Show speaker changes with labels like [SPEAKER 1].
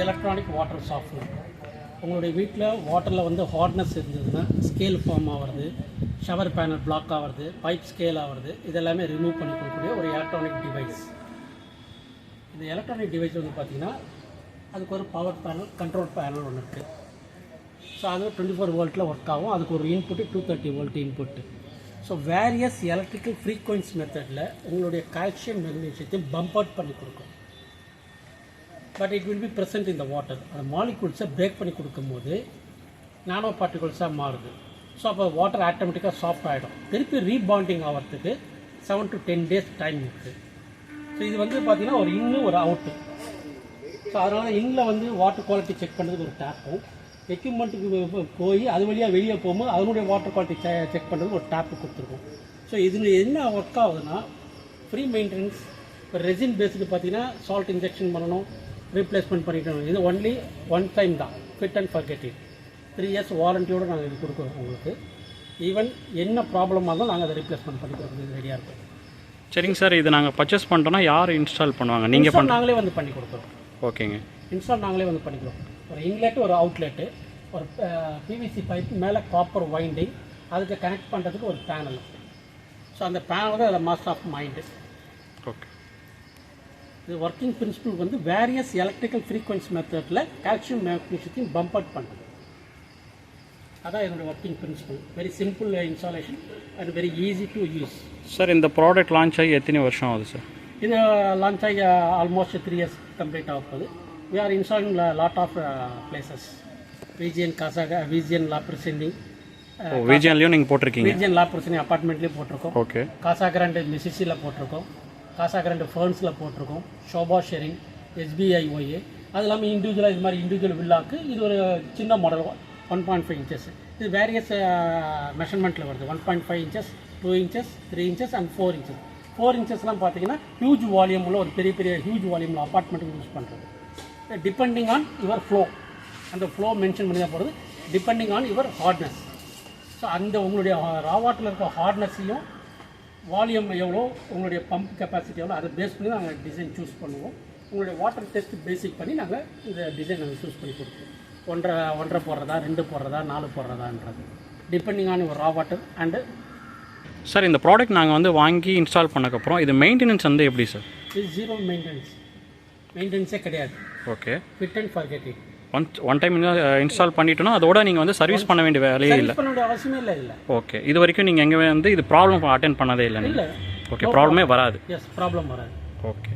[SPEAKER 1] Electronic water softener. உங்களுடைய வீட்டில் வாட்டரில் வந்து ஹார்ட்னஸ் இருந்ததுன்னா, ஸ்கேல் ஃபார்ம் ஆகிறது, ஷவர் பேனல் பிளாக் ஆகிறது, பைப் ஸ்கேல் ஆகிறது, இதெல்லாமே ரிமூவ் பண்ணி கொடுக்கக்கூடிய ஒரு எலக்ட்ரானிக் டிவைஸ். இந்த எலக்ட்ரானிக் டிவைஸ் வந்து பார்த்திங்கன்னா அதுக்கு ஒரு பவர் பேனல், கண்ட்ரோல் பேனல் ஒன்று இருக்குது. ஸோ அது 24 வோல்ட்டில் ஒர்க் ஆகும். அதுக்கு ஒரு input 230 volt input. So various electrical frequency மெத்தடில் உங்களுடைய கால்சியம் மெக்னீஷியத்தையும் பம்ப் அவுட் பண்ணி கொடுக்கும். But it will be present in the water. அந்த மாலிகூல்ஸை பிரேக் பண்ணி கொடுக்கும்போது நானோ பார்ட்டிகல்ஸாக மாறுது. ஸோ அப்போ வாட்டர் ஆட்டோமேட்டிக்காக சாஃப்ட் ஆகிடும். திருப்பி ரீபாண்டிங் ஆகிறதுக்கு 7 to 10 days டைம் இருக்குது. ஸோ இது வந்து பார்த்திங்கன்னா ஒரு இன்னு ஒரு அவுட்டு. ஸோ அதனால் இன்னில் வந்து வாட்டர் குவாலிட்டி செக் பண்ணுறதுக்கு ஒரு டேப்பும், எக்யூப்மெண்ட்டுக்கு போய் அது வழியாக வெளியே போகும்போது அதனுடைய வாட்டர் குவாலிட்டி செக் பண்ணுறதுக்கு ஒரு டேப்பு கொடுத்துருக்கோம். ஸோ இதில் என்ன ஒர்க் ஆகுதுன்னா ஃப்ரீ மெயின்டெனன்ஸ். இப்போ ரெசின் பேஸ்டு பார்த்தீங்கன்னா சால்ட் இன்ஜெக்ஷன் பண்ணணும், ரீப்ளேஸ்மெண்ட் பண்ணிக்கணும். இது ஒன்லி ஒன் டைம் தான், fit and forget it. 3 years வாரண்டியோடு நாங்கள் இது கொடுக்குறோம் உங்களுக்கு. ஈவன் என்ன ப்ராப்ளமாக இருந்தாலும் நாங்கள் அதை ரீப்ளேஸ்மெண்ட் பண்ணி கொடுக்குறது ரெடியாக இருக்கும்.
[SPEAKER 2] சரிங்க சார், இது நாங்கள் பர்ச்சேஸ் பண்ணுறோன்னா யார் இன்ஸ்டால் பண்ணுவாங்க? நீங்கள்
[SPEAKER 1] நாங்களே வந்து பண்ணி கொடுக்குறோம்.
[SPEAKER 2] ஓகேங்க.
[SPEAKER 1] இன்ஸ்டால் நாங்களே வந்து பண்ணிக்கிறோம். ஒரு இன்லெட்டு, ஒரு அவுட்லெட்டு, ஒரு பிவிசி பைப், மேலே காப்பர் வைண்டிங், அதுக்கு கனெக்ட் பண்ணுறதுக்கு ஒரு பேனல். ஸோ அந்த பேனல் தான் அதில் மாஸ்டர் ஆஃப் மைண்டு.
[SPEAKER 2] ஓகே.
[SPEAKER 1] இது ஒர்க்கிங் பிரின்சிபல் வந்து வேரியஸ் எலக்ட்ரிக்கல் ஃப்ரீக்வன்சி மெத்தடில் கால்சியம் மேக்னீஷியத்தையும் பம்ப் அவுட் பண்ணுறது. அதான் என்னோடய working principal. Very simple installation and very easy to use.
[SPEAKER 2] Sir, இந்த ப்ராடக்ட் லான்ச் ஆகி எத்தனை வருஷம் ஆகுது சார்?
[SPEAKER 1] இது லான்ச் ஆகி ஆல்மோஸ்ட் 3 years கம்ப்ளீட் ஆகுது. We are installing a lot of places. VGN Kasaga, VGN La Presenting.
[SPEAKER 2] VGNலையும் நீங்கள் போட்டிருக்கீங்க? VGN
[SPEAKER 1] La Presenting அப்பார்ட்மெண்ட்லேயும் போட்டிருக்கோம்.
[SPEAKER 2] ஓகே.
[SPEAKER 1] காசாகிராண்ட் மிசிசியில் போட்டிருக்கோம், காசாகிராண்ட் ஃபர்ன்ஸில் போட்டிருக்கோம், ஷோபா ஷேரிங், SBIOA. அது இல்லாமல் இண்டிவிஜுவலாக இது மாதிரி இண்டிவிஜுவல் வில்லாக்கு இது ஒரு சின்ன மாடல் 1.5 inches. இது வேரியஸ் மெஷர்மெண்ட்டில் வருது. 1.5 inches, 2 inches, 3 inches and 4 inches. 4 inchesலாம் பார்த்தீங்கன்னா ஹியூஜ் வால்யூம் உள்ள ஒரு பெரிய பெரிய ஹியூஜ் வால்யூமில் அப்பார்ட்மெண்ட்டுக்கு யூஸ் பண்ணுறது. டிபெண்டிங் ஆன் யுவர் ஃப்ளோ, அந்த ஃப்ளோ மென்ஷன் பண்ணி தான் போகிறது. Depending on your hardness. So அந்த உங்களுடைய ரா வாட்டரில் இருக்க ஹார்ட்னஸையும் வால்யூம் எவ்வளோ, உங்களுடைய பம்ப் கெப்பாசிட்டி எவ்வளோ, அதை பேஸ் பண்ணி நாங்கள் டிசைன் சூஸ் பண்ணுவோம். உங்களுடைய வாட்டர் டெஸ்ட் பேசிக் பண்ணி நாங்கள் இந்த டிசைன் நாங்கள் சூஸ் பண்ணி கொடுப்போம். 1.5 போடுறதா, 2 போடுறதா, 4 போடுறதான்றது depending on your raw water. And
[SPEAKER 2] sir, இந்த ப்ராடக்ட் நாங்கள் வந்து வாங்கி இன்ஸ்டால் பண்ணக்கப்புறம் இது மெயின்டெனன்ஸ் வந்து எப்படி சார்?
[SPEAKER 1] இது ஜீரோ மெயின்டெனன்ஸே கிடையாது.
[SPEAKER 2] Okay.
[SPEAKER 1] Fit and forget it.
[SPEAKER 2] One time install பண்ணிட்டோன்னா அதோட நீங்கள் வந்து சர்வீஸ் பண்ண வேண்டிய வேலையே இல்லை.
[SPEAKER 1] பண்ண வேண்டிய அவசியமே இல்லை.
[SPEAKER 2] ஓகே. இது வரைக்கும் நீங்கள் எங்கே வந்து இது ப்ராப்ளம் அட்டென்ட் பண்ணதே இல்லை?
[SPEAKER 1] இல்லை.
[SPEAKER 2] ஓகே. ப்ராப்ளமே வராது.
[SPEAKER 1] எஸ், ப்ராப்ளம் வராது.
[SPEAKER 2] ஓகே.